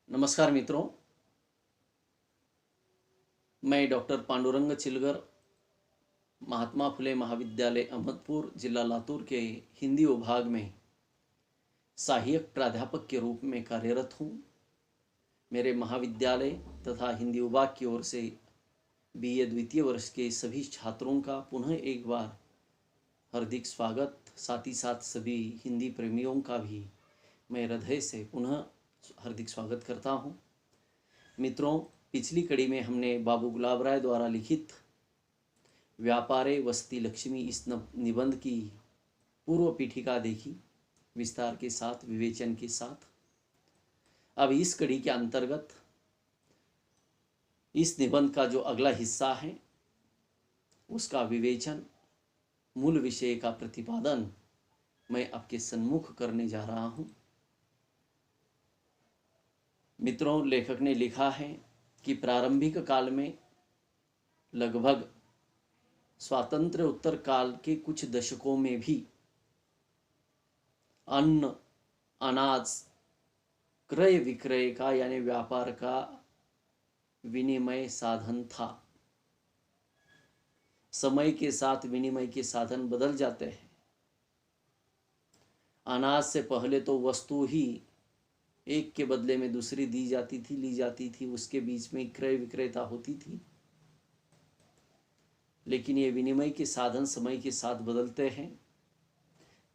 नमस्कार मित्रों, मैं डॉक्टर पांडुरंग चिलगर, महात्मा फुले महाविद्यालय अहमदपुर, जिला लातूर के हिंदी विभाग में सहायक प्राध्यापक के रूप में कार्यरत हूँ। मेरे महाविद्यालय तथा हिंदी विभाग की ओर से बीए द्वितीय वर्ष के सभी छात्रों का पुनः एक बार हार्दिक स्वागत। साथ ही साथ सभी हिंदी प्रेमियों का भी मैं हृदय से पुनः हार्दिक स्वागत करता हूँ। मित्रों, पिछली कड़ी में हमने बाबू गुलाब राय द्वारा लिखित व्यापारे वसति लक्ष्मी इस निबंध की पूर्व पीठिका देखी, विस्तार के साथ, विवेचन के साथ। अब इस कड़ी के अंतर्गत इस निबंध का जो अगला हिस्सा है उसका विवेचन, मूल विषय का प्रतिपादन मैं आपके सम्मुख करने जा रहा हूं। मित्रों, लेखक ने लिखा है कि प्रारंभिक काल में लगभग स्वातंत्र्य उत्तर काल के कुछ दशकों में भी अन्न, अनाज क्रय विक्रय का यानी व्यापार का विनिमय साधन था। समय के साथ विनिमय के साधन बदल जाते हैं। अनाज से पहले तो वस्तु ही एक के बदले में दूसरी दी जाती थी, ली जाती थी, उसके बीच में क्रय विक्रयता होती थी। लेकिन ये विनिमय के साधन समय के साथ बदलते हैं।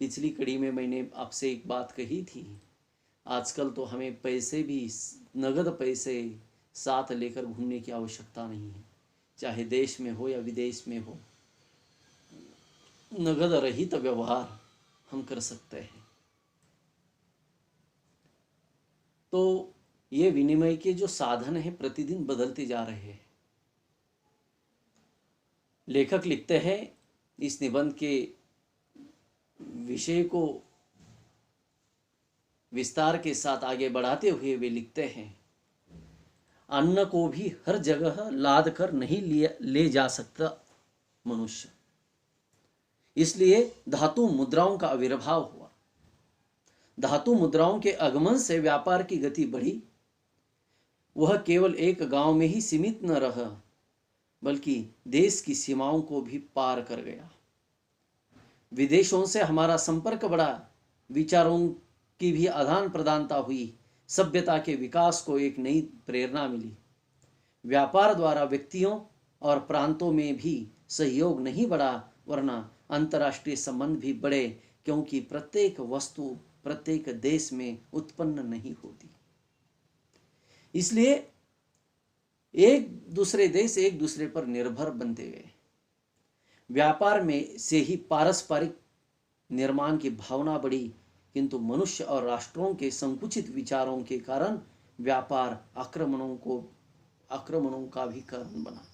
पिछली कड़ी में मैंने आपसे एक बात कही थी, आजकल तो हमें पैसे भी, नगद पैसे साथ लेकर घूमने की आवश्यकता नहीं है। चाहे देश में हो या विदेश में हो, नगद रहित व्यवहार हम कर सकते हैं। तो ये विनिमय के जो साधन है प्रतिदिन बदलते जा रहे हैं। लेखक लिखते हैं, इस निबंध के विषय को विस्तार के साथ आगे बढ़ाते हुए वे लिखते हैं, अन्न को भी हर जगह लाद कर नहीं ले जा सकता मनुष्य, इसलिए धातु मुद्राओं का आविर्भाव हुआ। धातु मुद्राओं के आगमन से व्यापार की गति बढ़ी। वह केवल एक गांव में ही सीमित न रहा, बल्कि देश की सीमाओं को भी पार कर गया। विदेशों से हमारा संपर्क बढ़ा, विचारों की भी आदान प्रदानता हुई, सभ्यता के विकास को एक नई प्रेरणा मिली। व्यापार द्वारा व्यक्तियों और प्रांतों में भी सहयोग नहीं बढ़ा, वरना अंतर्राष्ट्रीय संबंध भी बढ़े, क्योंकि प्रत्येक वस्तु प्रत्येक देश में उत्पन्न नहीं होती। इसलिए एक दूसरे देश एक दूसरे पर निर्भर बनते गए। व्यापार में से ही पारस्परिक निर्माण की भावना बढ़ी, किंतु मनुष्य और राष्ट्रों के संकुचित विचारों के कारण व्यापार आक्रमणों का भी कारण बना।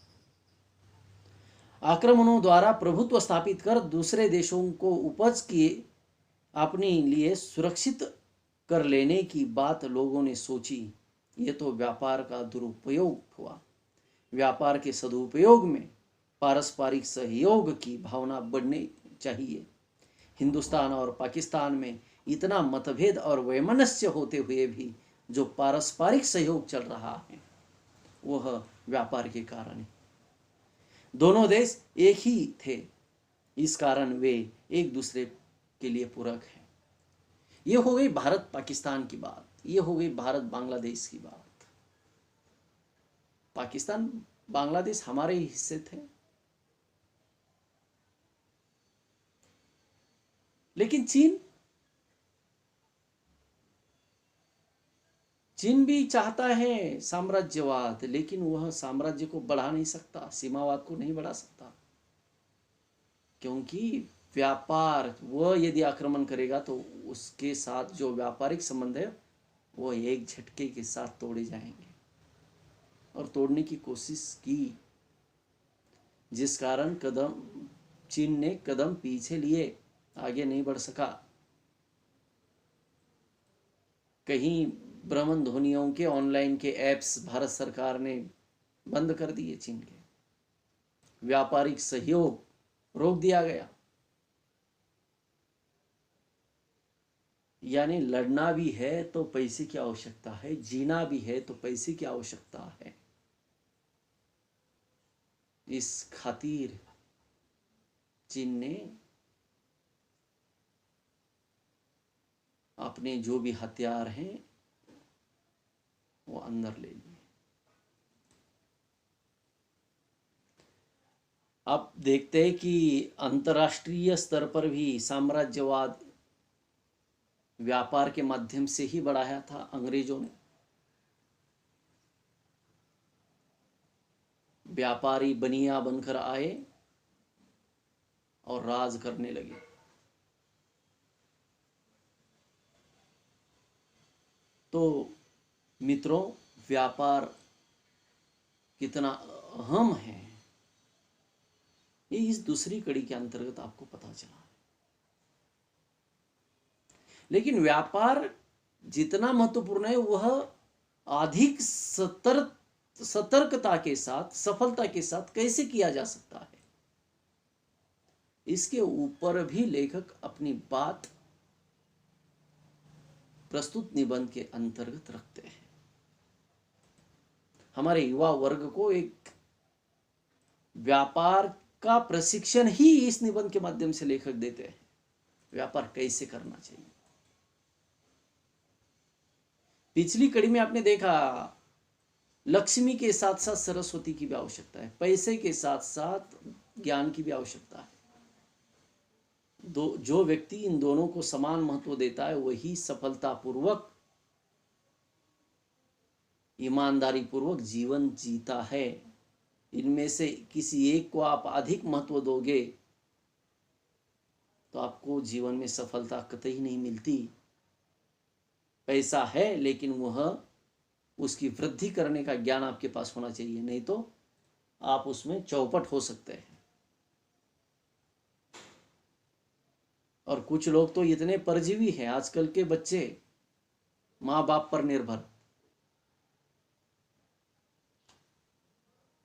आक्रमणों द्वारा प्रभुत्व स्थापित कर दूसरे देशों को उपज किए अपने लिए सुरक्षित कर लेने की बात लोगों ने सोची। ये तो व्यापार का दुरुपयोग हुआ। व्यापार के सदुपयोग में पारस्परिक सहयोग की भावना बढ़नी चाहिए। हिंदुस्तान और पाकिस्तान में इतना मतभेद और वैमनस्य होते हुए भी जो पारस्परिक सहयोग चल रहा है वह व्यापार के कारण है। दोनों देश एक ही थे, इस कारण वे एक दूसरे के लिए पूरक हैं। ये हो गई भारत पाकिस्तान की बात, ये हो गई भारत बांग्लादेश की बात। पाकिस्तान बांग्लादेश हमारे ही हिस्से थे, लेकिन चीन भी चाहता है साम्राज्यवाद, लेकिन वह साम्राज्य को बढ़ा नहीं सकता, सीमावाद को नहीं बढ़ा सकता, क्योंकि व्यापार, वह यदि आक्रमण करेगा तो उसके साथ जो व्यापारिक संबंध है वह एक झटके के साथ तोड़े जाएंगे। और तोड़ने की कोशिश की, जिस कारण चीन ने कदम पीछे लिए, आगे नहीं बढ़ सका। कहीं भ्रमण ध्वनियों के ऑनलाइन के ऐप्स भारत सरकार ने बंद कर दिए, चीन के व्यापारिक सहयोग रोक दिया गया। यानी लड़ना भी है तो पैसे की आवश्यकता है, जीना भी है तो पैसे की आवश्यकता है। इस खातिर चीन ने अपने जो भी हथियार हैं वो अंदर ले लिए। अब देखते हैं कि अंतर्राष्ट्रीय स्तर पर भी साम्राज्यवाद व्यापार के माध्यम से ही बढ़ाया था अंग्रेजों ने। व्यापारी बनिया बनकर आए और राज करने लगे। तो मित्रों, व्यापार कितना अहम है ये इस दूसरी कड़ी के अंतर्गत आपको पता चला। लेकिन व्यापार जितना महत्वपूर्ण है वह अधिक सतर्कता के साथ, सफलता के साथ कैसे किया जा सकता है, इसके ऊपर भी लेखक अपनी बात प्रस्तुत निबंध के अंतर्गत रखते हैं। हमारे युवा वर्ग को एक व्यापार का प्रशिक्षण ही इस निबंध के माध्यम से लेखक देते हैं। व्यापार कैसे करना चाहिए। पिछली कड़ी में आपने देखा लक्ष्मी के साथ साथ सरस्वती की भी आवश्यकता है, पैसे के साथ साथ ज्ञान की भी आवश्यकता है। जो व्यक्ति इन दोनों को समान महत्व देता है वही सफलतापूर्वक, ईमानदारी पूर्वक जीवन जीता है। इनमें से किसी एक को आप अधिक महत्व दोगे तो आपको जीवन में सफलता कतई नहीं मिलती। पैसा है लेकिन वह उसकी वृद्धि करने का ज्ञान आपके पास होना चाहिए, नहीं तो आप उसमें चौपट हो सकते हैं। और कुछ लोग तो इतने परजीवी हैं, आजकल के बच्चे माँ बाप पर निर्भर,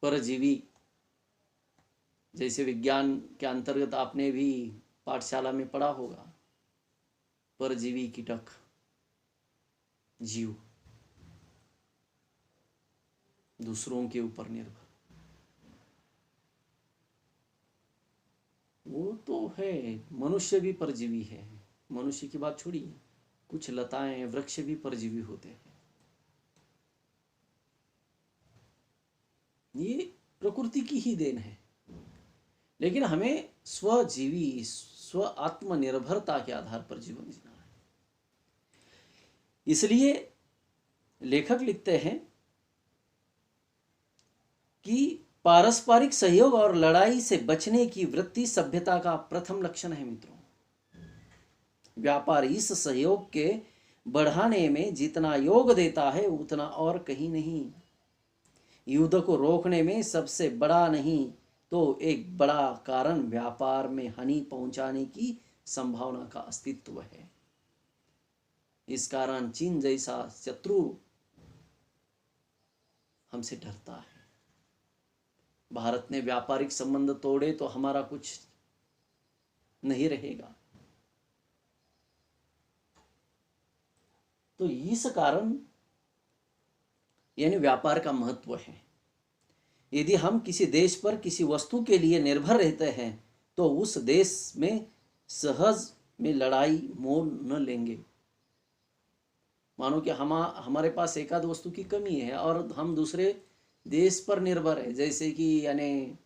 परजीवी। जैसे विज्ञान के अंतर्गत आपने भी पाठशाला में पढ़ा होगा, परजीवी कीटक जीव दूसरों के ऊपर निर्भर। वो तो है, मनुष्य भी परजीवी है। मनुष्य की बात छोड़िए, कुछ लताएं वृक्ष भी परजीवी होते हैं। ये प्रकृति की ही देन है। लेकिन हमें स्वजीवी, स्व आत्मनिर्भरता के आधार पर जीवन जीना है। इसलिए लेखक लिखते हैं कि पारस्परिक सहयोग और लड़ाई से बचने की वृत्ति सभ्यता का प्रथम लक्षण है। मित्रों, व्यापार इस सहयोग के बढ़ाने में जितना योग देता है उतना और कहीं नहीं। युद्ध को रोकने में सबसे बड़ा नहीं तो एक बड़ा कारण व्यापार में हानि पहुंचाने की संभावना का अस्तित्व है। इस कारण चीन जैसा शत्रु हमसे डरता है। भारत ने व्यापारिक संबंध तोड़े तो हमारा कुछ नहीं रहेगा। तो इस कारण यानी व्यापार का महत्व है। यदि हम किसी देश पर किसी वस्तु के लिए निर्भर रहते हैं तो उस देश में सहज में लड़ाई मोल न लेंगे। मानो कि हमारे पास एक आध वस्तु की कमी है और हम दूसरे देश पर निर्भर है, जैसे कि यानी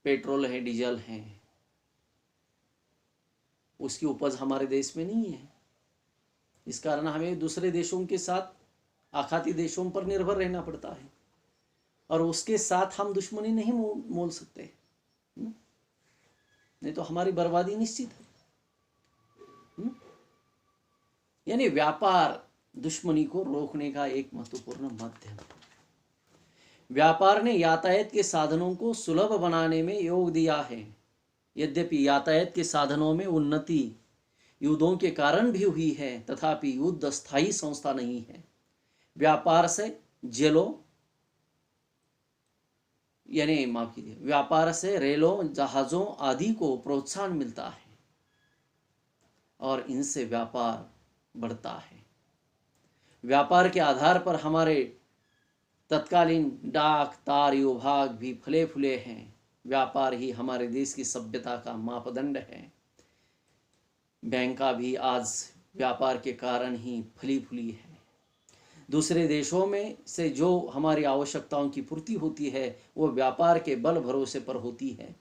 पेट्रोल है, डीजल है, उसकी उपज हमारे देश में नहीं है। इस कारण हमें दूसरे देशों के साथ, आखाती देशों पर निर्भर रहना पड़ता है और उसके साथ हम दुश्मनी नहीं मोल सकते, नहीं तो हमारी बर्बादी निश्चित है। यानी व्यापार दुश्मनी को रोकने का एक महत्वपूर्ण माध्यम। व्यापार ने यातायात के साधनों को सुलभ बनाने में योग दिया है। यद्यपि यातायात के साधनों में उन्नति युद्धों के कारण भी हुई है, तथापि युद्ध स्थायी संस्था नहीं है। व्यापार से जेलों यानी माफ कीजिए, व्यापार से रेलों, जहाजों आदि को प्रोत्साहन मिलता है और इनसे व्यापार बढ़ता है। व्यापार के आधार पर हमारे तत्कालीन डाक तार विभाग भी फले फूले हैं। व्यापार ही हमारे देश की सभ्यता का मापदंड है। बैंका भी आज व्यापार के कारण ही फली फूली है। दूसरे देशों में से जो हमारी आवश्यकताओं की पूर्ति होती है वो व्यापार के बल भरोसे पर होती है।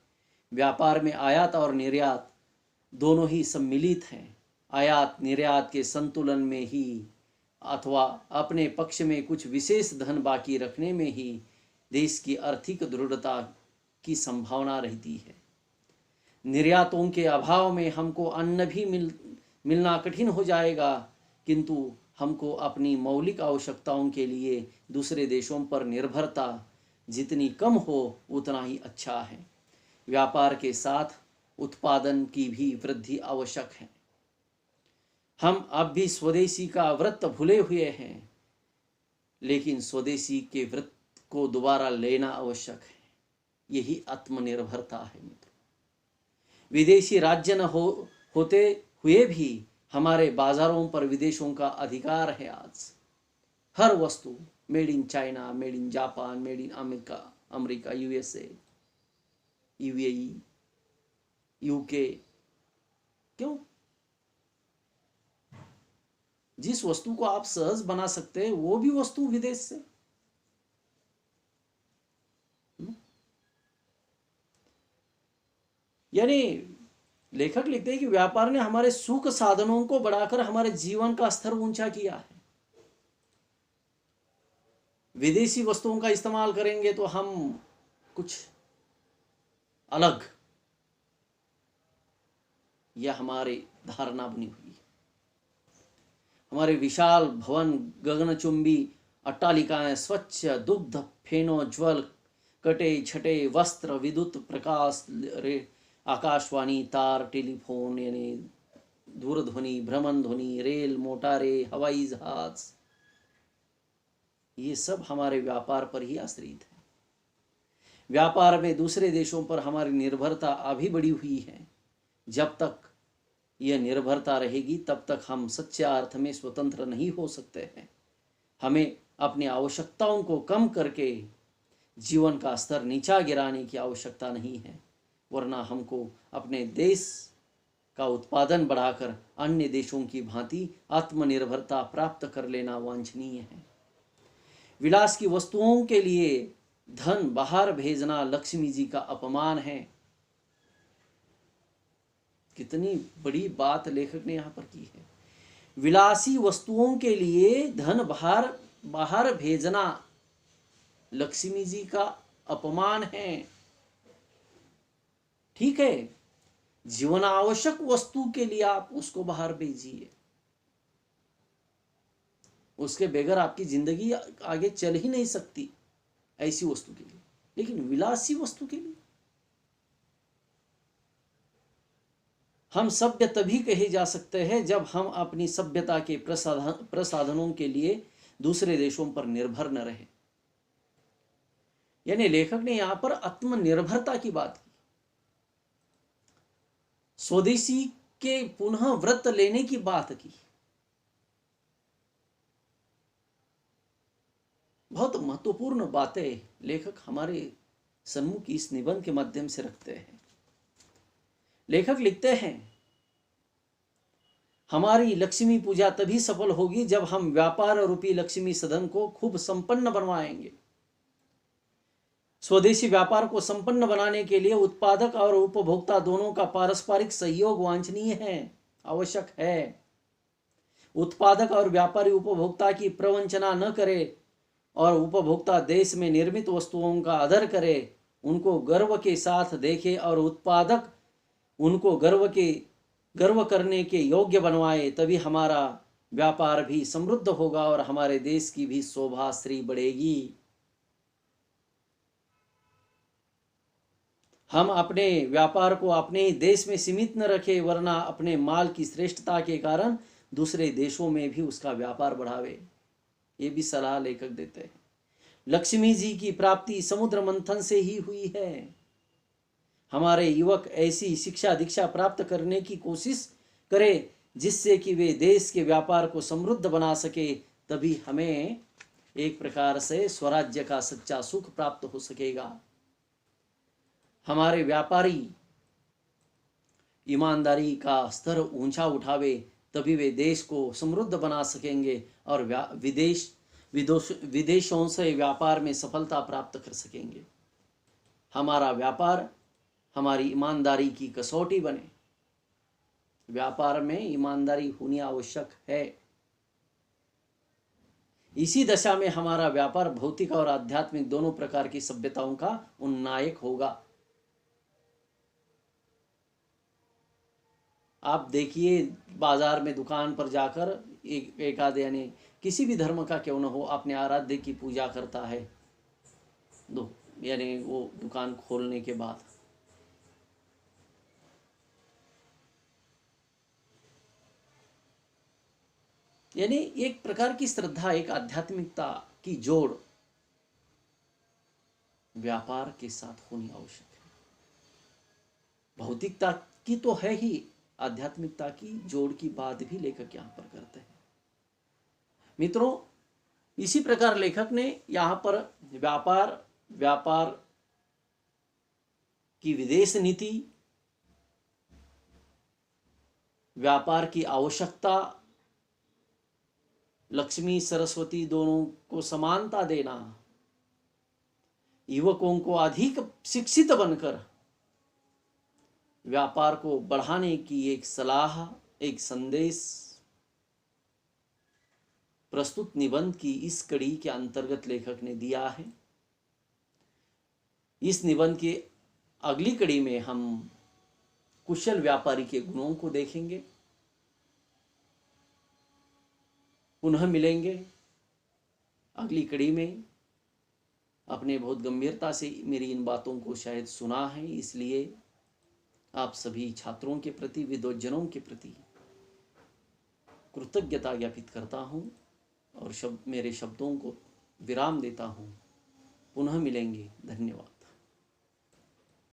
व्यापार में आयात और निर्यात दोनों ही सम्मिलित हैं। आयात निर्यात के संतुलन में ही अथवा अपने पक्ष में कुछ विशेष धन बाकी रखने में ही देश की आर्थिक दृढ़ता की संभावना रहती है। निर्यातों के अभाव में हमको अन्न भी मिलना कठिन हो जाएगा, किंतु हमको अपनी मौलिक आवश्यकताओं के लिए दूसरे देशों पर निर्भरता जितनी कम हो उतना ही अच्छा है। व्यापार के साथ उत्पादन की भी वृद्धि आवश्यक है। हम अब भी स्वदेशी का व्रत भूले हुए हैं, लेकिन स्वदेशी के व्रत को दोबारा लेना आवश्यक है। यही आत्मनिर्भरता है मित्र। विदेशी राज्य न होते हुए भी हमारे बाजारों पर विदेशों का अधिकार है। आज हर वस्तु made in China, made in Japan, made in America, USA, UAE, UK. क्यों? जिस वस्तु को आप सहज बना सकते हैं वो भी वस्तु विदेश से। यानी लेखक लिखते हैं कि व्यापार ने हमारे सुख साधनों को बढ़ाकर हमारे जीवन का स्तर ऊंचा किया है। विदेशी वस्तुओं का इस्तेमाल करेंगे तो हम कुछ अलग, यह हमारी धारणा बनी हुई है। हमारे विशाल भवन, गगनचुंबी अट्टालिकाएं, स्वच्छ दुग्ध फेनोज्वल कटे छटे वस्त्र, विद्युत प्रकाश, आकाशवाणी, तार, टेलीफोन यानी दूरध्वनि, भ्रमण ध्वनि, रेल, मोटारें, हवाई जहाज, ये सब हमारे व्यापार पर ही आश्रित है। व्यापार में दूसरे देशों पर हमारी निर्भरता अभी बढ़ी हुई है। जब तक यह निर्भरता रहेगी तब तक हम सच्चे अर्थ में स्वतंत्र नहीं हो सकते हैं। हमें अपनी आवश्यकताओं को कम करके जीवन का स्तर नीचा गिराने की आवश्यकता नहीं है, वरना हमको अपने देश का उत्पादन बढ़ाकर अन्य देशों की भांति आत्मनिर्भरता प्राप्त कर लेना वांछनीय है। विलास की वस्तुओं के लिए धन बाहर भेजना लक्ष्मी जी का अपमान है। कितनी बड़ी बात लेखक ने यहाँ पर की है। विलासी वस्तुओं के लिए धन बाहर भेजना लक्ष्मी जी का अपमान है। ठीक है, जीवन आवश्यक वस्तु के लिए आप उसको बाहर भेजिए, उसके बगैर आपकी जिंदगी आगे चल ही नहीं सकती ऐसी वस्तु के लिए। लेकिन विलासी वस्तु के लिए हम सभ्य तभी कहे जा सकते हैं जब हम अपनी सभ्यता के प्रसाधनों के लिए दूसरे देशों पर निर्भर न रहे। यानी लेखक ने यहां पर आत्मनिर्भरता की बात की, स्वदेशी के पुनः व्रत लेने की बात की। बहुत महत्वपूर्ण बातें लेखक हमारे सम्मुख इस निबंध के माध्यम से रखते हैं। लेखक लिखते हैं, हमारी लक्ष्मी पूजा तभी सफल होगी जब हम व्यापार रूपी लक्ष्मी सदन को खूब संपन्न बनवाएंगे। स्वदेशी व्यापार को संपन्न बनाने के लिए उत्पादक और उपभोक्ता दोनों का पारस्परिक सहयोग वांछनीय है, आवश्यक है। उत्पादक और व्यापारी उपभोक्ता की प्रवंचना न करे और उपभोक्ता देश में निर्मित वस्तुओं का आदर करे, उनको गर्व के साथ देखे और उत्पादक उनको गर्व करने के योग्य बनवाए, तभी हमारा व्यापार भी समृद्ध होगा और हमारे देश की भी शोभा श्री बढ़ेगी। हम अपने व्यापार को अपने ही देश में सीमित न रखें, वरना अपने माल की श्रेष्ठता के कारण दूसरे देशों में भी उसका व्यापार बढ़ावे। ये भी सलाह लेखक देते हैं। लक्ष्मी जी की प्राप्ति समुद्र मंथन से ही हुई है। हमारे युवक ऐसी शिक्षा दीक्षा प्राप्त करने की कोशिश करें जिससे कि वे देश के व्यापार को समृद्ध बना सके, तभी हमें एक प्रकार से स्वराज्य का सच्चा सुख प्राप्त हो सकेगा। हमारे व्यापारी ईमानदारी का स्तर ऊंचा उठावे, तभी वे देश को समृद्ध बना सकेंगे और विदेशों से व्यापार में सफलता प्राप्त कर सकेंगे। हमारा व्यापार हमारी ईमानदारी की कसौटी बने। व्यापार में ईमानदारी होनी आवश्यक है। इसी दशा में हमारा व्यापार भौतिक और आध्यात्मिक दोनों प्रकार की सभ्यताओं का उन्नायक होगा। आप देखिए, बाजार में दुकान पर जाकर एक आधे यानी किसी भी धर्म का क्यों न हो, अपने आराध्य की पूजा करता है यानी वो दुकान खोलने के बाद। यानी एक प्रकार की श्रद्धा, एक आध्यात्मिकता की जोड़ व्यापार के साथ होनी आवश्यक है। भौतिकता की तो है ही, आध्यात्मिकता की जोड़ की बात भी लेखक यहाँ पर करते हैं। मित्रों, इसी प्रकार लेखक ने यहाँ पर व्यापार की विदेश नीति, व्यापार की आवश्यकता, लक्ष्मी सरस्वती दोनों को समानता देना, युवकों को अधिक शिक्षित बनकर व्यापार को बढ़ाने की एक सलाह, एक संदेश प्रस्तुत निबंध की इस कड़ी के अंतर्गत लेखक ने दिया है। इस निबंध की अगली कड़ी में हम कुशल व्यापारी के गुणों को देखेंगे। पुनः मिलेंगे अगली कड़ी में। आपने बहुत गंभीरता से मेरी इन बातों को शायद सुना है, इसलिए आप सभी छात्रों के प्रति, विद्वज्जनों के प्रति कृतज्ञता ज्ञापित करता हूँ और मेरे शब्दों को विराम देता हूँ। पुनः मिलेंगे। धन्यवाद।